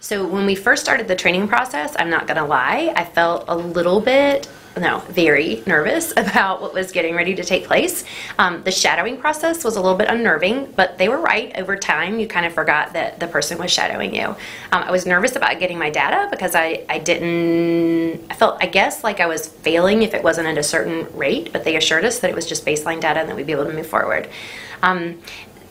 So when we first started the training process, I'm not going to lie, I felt a little bit, no, very nervous about what was getting ready to take place. The shadowing process was a little bit unnerving, but they were right. Over time, you kind of forgot that the person was shadowing you. I was nervous about getting my data because I felt, I guess, like I was failing if it wasn't at a certain rate, but they assured us that it was just baseline data and that we'd be able to move forward.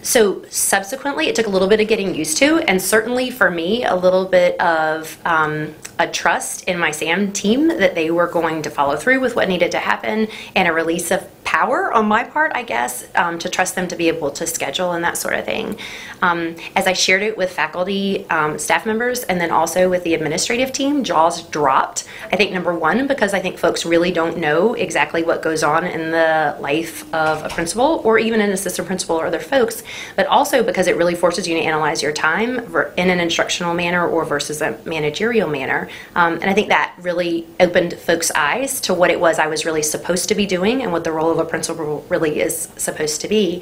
So subsequently, it took a little bit of getting used to, and certainly for me, a little bit of a trust in my SAM team that they were going to follow through with what needed to happen, and a release of power on my part, I guess, to trust them to be able to schedule and that sort of thing. As I shared it with faculty, staff members, and then also with the administrative team, jaws dropped. I think number one, because I think folks really don't know exactly what goes on in the life of a principal or even an assistant principal or other folks, but also because it really forces you to analyze your time in an instructional manner or versus a managerial manner. And I think that really opened folks' eyes to what it was I was really supposed to be doing and what the role of a principal really is supposed to be.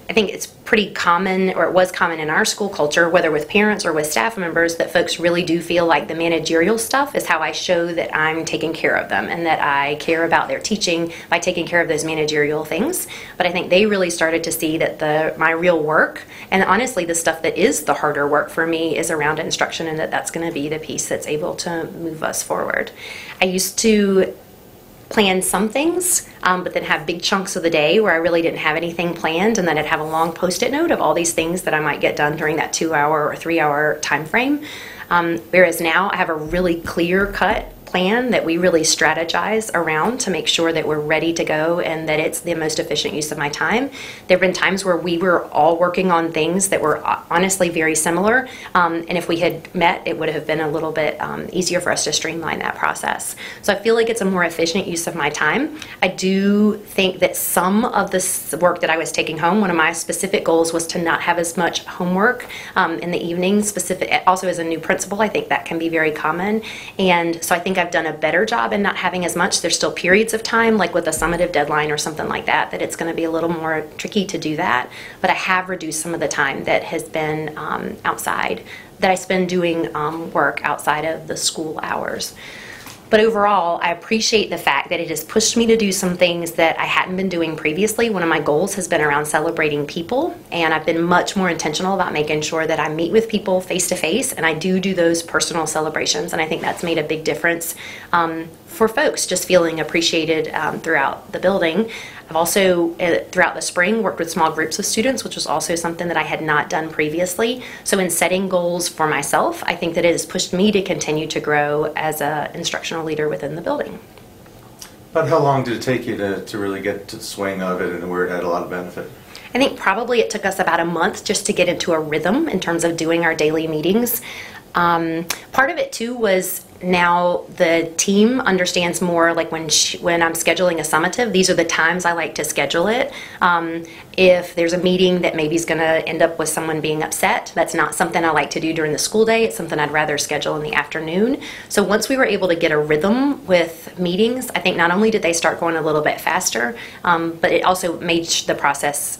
I think it's pretty common, or it was common in our school culture, whether with parents or with staff members, that folks really do feel like the managerial stuff is how I show that I'm taking care of them and that I care about their teaching by taking care of those managerial things. But I think they really started to see that my real work, and honestly the stuff that is the harder work for me, is around instruction, and that's going to be the piece that's able to move us forward. I used to plan some things, but then have big chunks of the day where I really didn't have anything planned, and then I'd have a long post-it note of all these things that I might get done during that 2-hour or 3-hour time frame. Whereas now I have a really clear-cut plan that we really strategize around to make sure that we're ready to go and that it's the most efficient use of my time. There have been times where we were all working on things that were honestly very similar, and if we had met, it would have been a little bit easier for us to streamline that process. So I feel like it's a more efficient use of my time. I do think that some of this work that I was taking home, one of my specific goals was to not have as much homework in the evening. Also as a new principal, I think that can be very common, and so I think I've done a better job in not having as much. There's still periods of time, like with a summative deadline or something like that, that it's going to be a little more tricky to do that. But I have reduced some of the time that has been outside, that I spend doing work outside of the school hours. But overall, I appreciate the fact that it has pushed me to do some things that I hadn't been doing previously. One of my goals has been around celebrating people, and I've been much more intentional about making sure that I meet with people face to face, and I do those personal celebrations, and I think that's made a big difference for folks just feeling appreciated throughout the building. I've also, throughout the spring, worked with small groups of students, which was also something that I had not done previously. So in setting goals for myself, I think that it has pushed me to continue to grow as an instructional leader within the building. But how long did it take you to really get to the swing of it and where it had a lot of benefit? I think probably it took us about a month just to get into a rhythm in terms of doing our daily meetings. Part of it too was now the team understands more, like when I'm scheduling a summative, these are the times I like to schedule it. If there's a meeting that maybe is going to end up with someone being upset, that's not something I like to do during the school day. It's something I'd rather schedule in the afternoon. So once we were able to get a rhythm with meetings, I think not only did they start going a little bit faster, but it also made the process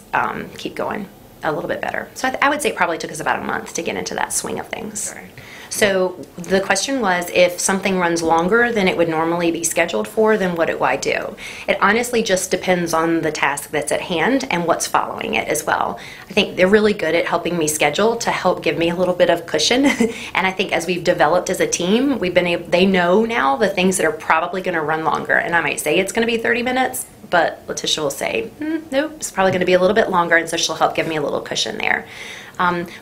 keep going a little bit better. So I would say it probably took us about a month to get into that swing of things. Sure. So the question was, if something runs longer than it would normally be scheduled for, then what do I do? It honestly just depends on the task that's at hand and what's following it as well. I think they're really good at helping me schedule to help give me a little bit of cushion. And I think as we've developed as a team, they know now the things that are probably going to run longer. And I might say it's going to be 30 minutes, but Letitia will say, nope, it's probably going to be a little bit longer, and so she'll help give me a little cushion there.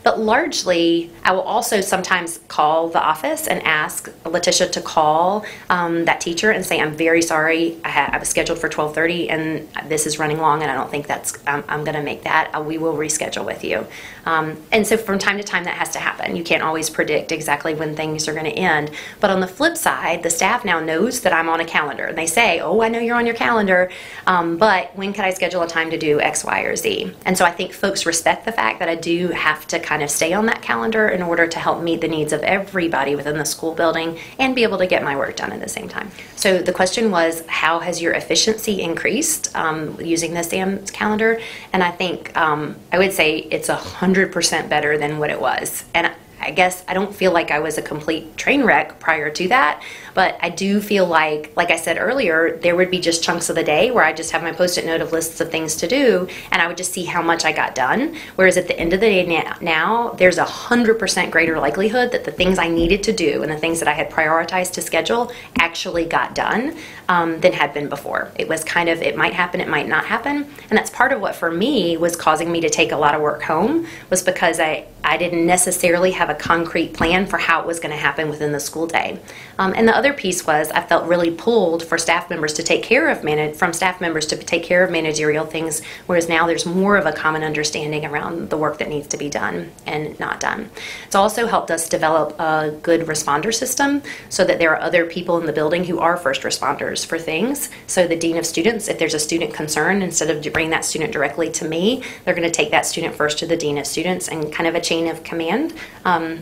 But largely, I will also sometimes call the office and ask Letitia to call that teacher and say, I'm very sorry, I was scheduled for 12:30 and this is running long and I don't think I'm going to make that. We will reschedule with you. And so from time to time that has to happen. You can't always predict exactly when things are going to end. But on the flip side, the staff now knows that I'm on a calendar. And they say, oh, I know you're on your calendar, but when can I schedule a time to do X, Y, or Z? And so I think folks respect the fact that I do have to kind of stay on that calendar in order to help meet the needs of everybody within the school building and be able to get my work done at the same time. So the question was, how has your efficiency increased using the SAM calendar? And I think I would say it's 100% better than what it was. And I guess I don't feel like I was a complete train wreck prior to that, but I do feel like I said earlier, there would be just chunks of the day where I just have my Post-it note of lists of things to do, and I would just see how much I got done. Whereas at the end of the day now there's 100% greater likelihood that the things I needed to do and the things that I had prioritized to schedule actually got done than had been before. It was kind of, it might happen, it might not happen, and that's part of what for me was causing me to take a lot of work home, was because I didn't necessarily have a concrete plan for how it was going to happen within the school day. And the other piece was I felt really pulled for staff members to take care of managerial things, whereas now there's more of a common understanding around the work that needs to be done and not done. It's also helped us develop a good responder system so that there are other people in the building who are first responders for things. So the dean of students, if there's a student concern, instead of bringing that student directly to me, they're going to take that student first to the dean of students, and kind of a chain of command,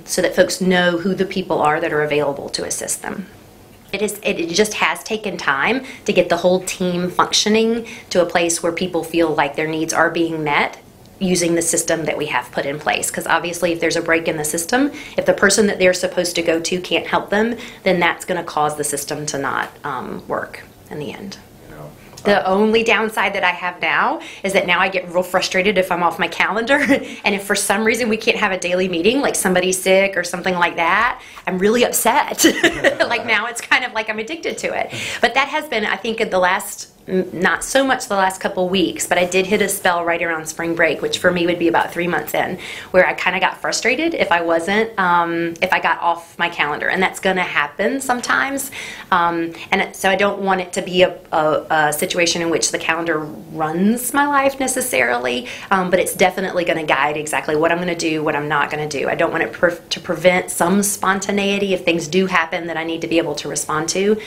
so that folks know who the people are that are available to assist them. It just has taken time to get the whole team functioning to a place where people feel like their needs are being met using the system that we have put in place. Because obviously if there's a break in the system, if the person that they're supposed to go to can't help them, then that's going to cause the system to not work in the end. The only downside that I have now is that now I get real frustrated if I'm off my calendar, and if for some reason we can't have a daily meeting, like somebody's sick or something like that, I'm really upset. Like now it's kind of like I'm addicted to it. But that has been, I think, in the last, not so much the last couple weeks, but I did hit a spell right around spring break, which for me would be about 3 months in, where I kind of got frustrated if I wasn't, if I got off my calendar, and that's going to happen sometimes. And so I don't want it to be a situation in which the calendar runs my life necessarily, but it's definitely going to guide exactly what I'm going to do, what I'm not going to do. I don't want it to prevent some spontaneity if things do happen that I need to be able to respond to,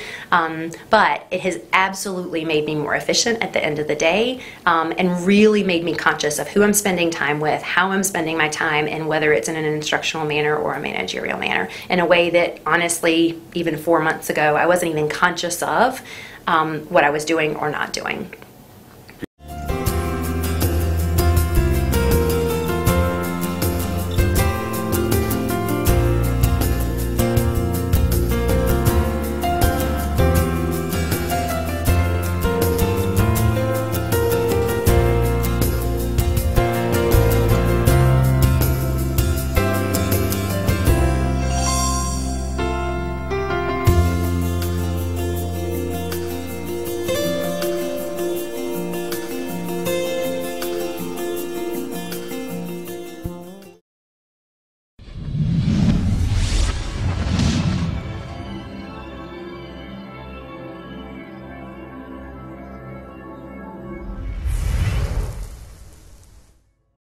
but it has absolutely made me more efficient at the end of the day, and really made me conscious of who I'm spending time with, how I'm spending my time, and whether it's in an instructional manner or a managerial manner, in a way that honestly even 4 months ago I wasn't even conscious of what I was doing or not doing.